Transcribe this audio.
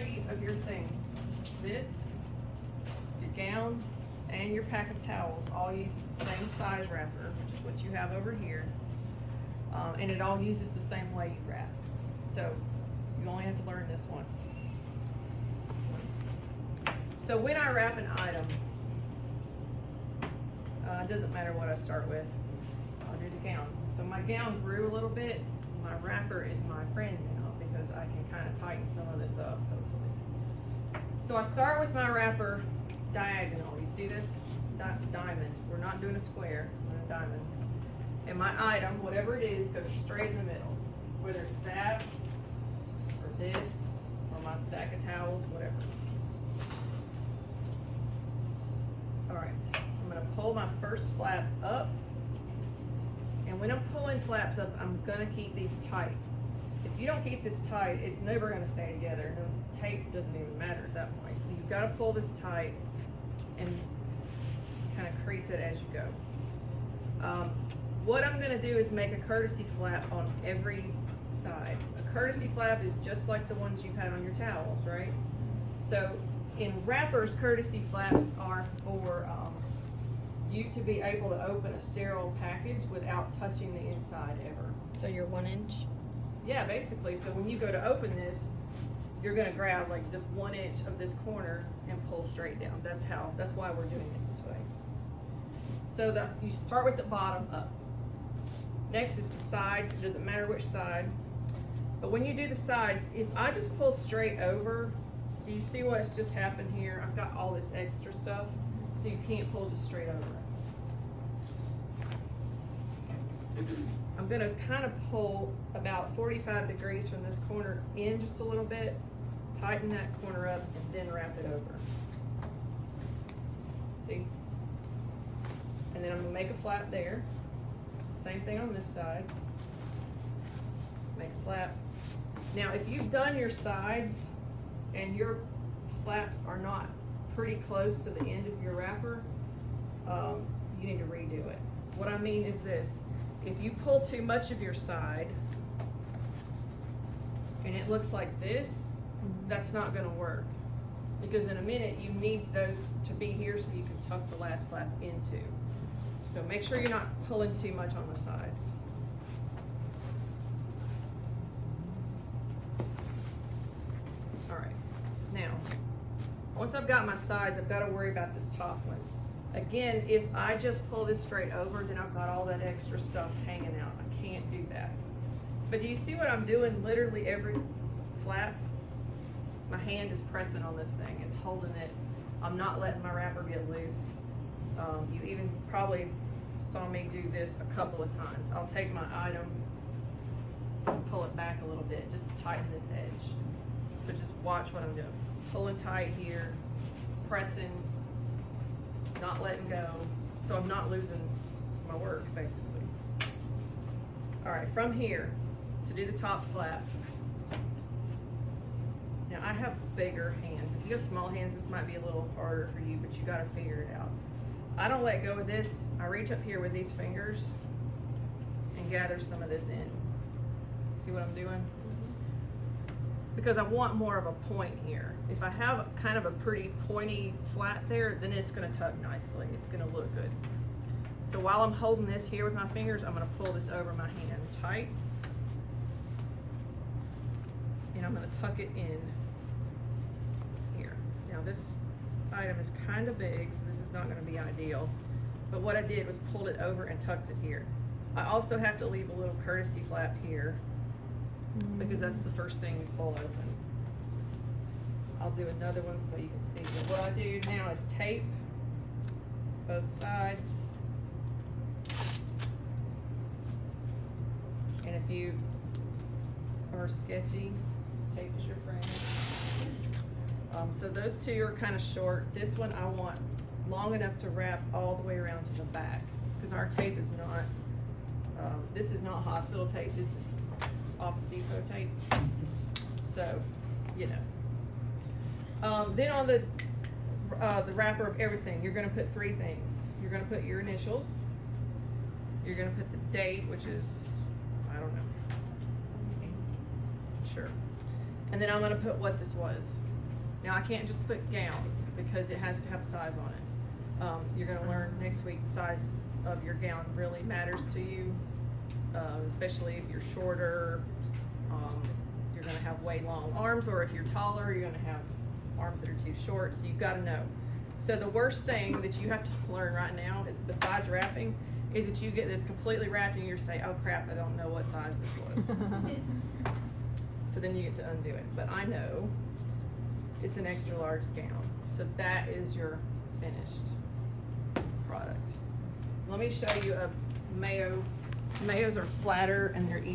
three of your things. This, your gown, and your pack of towels all use the same size wrapper, which is what you have over here. And it all uses the same way you wrap. So you only have to learn this once. So when I wrap an item, it doesn't matter what I start with. I'll do the gown. So my gown grew a little bit. My wrapper is my friend now because I can kind of tighten some of this up, hopefully. So I start with my wrapper diagonal. You see this? Diamond. We're not doing a square, we're doing a diamond. And my item, whatever it is, goes straight in the middle. Whether it's that, or this, or my stack of towels, whatever. All right, I'm gonna pull my first flap up. And when I'm pulling flaps up, I'm gonna keep these tight. If you don't keep this tight, it's never gonna stay together. The tape doesn't even matter at that point. So you've gotta pull this tight and kind of crease it as you go. What I'm gonna do is make a courtesy flap on every side. A courtesy flap is just like the ones you've had on your towels, right? So in wrappers, courtesy flaps are for you to be able to open a sterile package without touching the inside ever. So you're 1 inch? Yeah, basically. So when you go to open this, you're gonna grab like this 1 inch of this corner and pull straight down. That's why we're doing it this way. So you start with the bottom up. Next is the sides. It doesn't matter which side. But when you do the sides, if I just pull straight over, do you see what's just happened here? I've got all this extra stuff, so you can't pull just straight over. I'm gonna kind of pull about 45 degrees from this corner in just a little bit, tighten that corner up, and then wrap it over. See? And then I'm gonna make a flap there. Same thing on this side. Make a flap. Now, if you've done your sides and your flaps are not pretty close to the end of your wrapper, you need to redo it. What I mean is this: if you pull too much of your side and it looks like this, that's not going to work, because in a minute you need those to be here so you can tuck the last flap into. So make sure you're not pulling too much on the sides. All right, now once I've got my sides, I've got to worry about this top one. Again, if I just pull this straight over, then I've got all that extra stuff hanging out. I can't do that. But do you see what I'm doing? Literally every flap, my hand is pressing on this thing. It's holding it. I'm not letting my wrapper get loose. You even probably saw me do this a couple of times. I'll take my item and pull it back a little bit just to tighten this edge. So just watch what I'm doing. Pulling tight here, pressing, not letting go, so I'm not losing my work, basically. All right, from here, to do the top flap. Now, I have bigger hands. If you have small hands, this might be a little harder for you, but you gotta figure it out. I don't let go of this. I reach up here with these fingers and gather some of this in. See what I'm doing? Because I want more of a point here. If I have kind of a pretty pointy flat there, then it's gonna tuck nicely. It's gonna look good. So while I'm holding this here with my fingers, I'm gonna pull this over my hand tight. And I'm gonna tuck it in here. Now this item is kind of big, so this is not gonna be ideal. But what I did was pulled it over and tucked it here. I also have to leave a little courtesy flap here, because that's the first thing you pull open. I'll do another one so you can see. But what I do now is tape both sides. And if you are sketchy, tape is your friend. So those two are kind of short. This one I want long enough to wrap all the way around to the back, because our tape is not, this is not hospital tape, this is Office Depot tape. So, you know. Then on the wrapper of everything, you're gonna put three things. You're gonna put your initials, you're gonna put the date, which is, I don't know, sure. And then I'm gonna put what this was. Now I can't just put gown because it has to have size on it. You're gonna learn next week the size of your gown really matters to you, especially if you're shorter. You're gonna have way long arms, or if you're taller, you're gonna have arms that are too short, so you've gotta know. So the worst thing that you have to learn right now is, besides wrapping, is that you get this completely wrapped and you say, oh crap, I don't know what size this was. So then you get to undo it. But I know it's an extra large gown. So that is your finished product. Let me show you a mayo. Mayos are flatter and they're easier.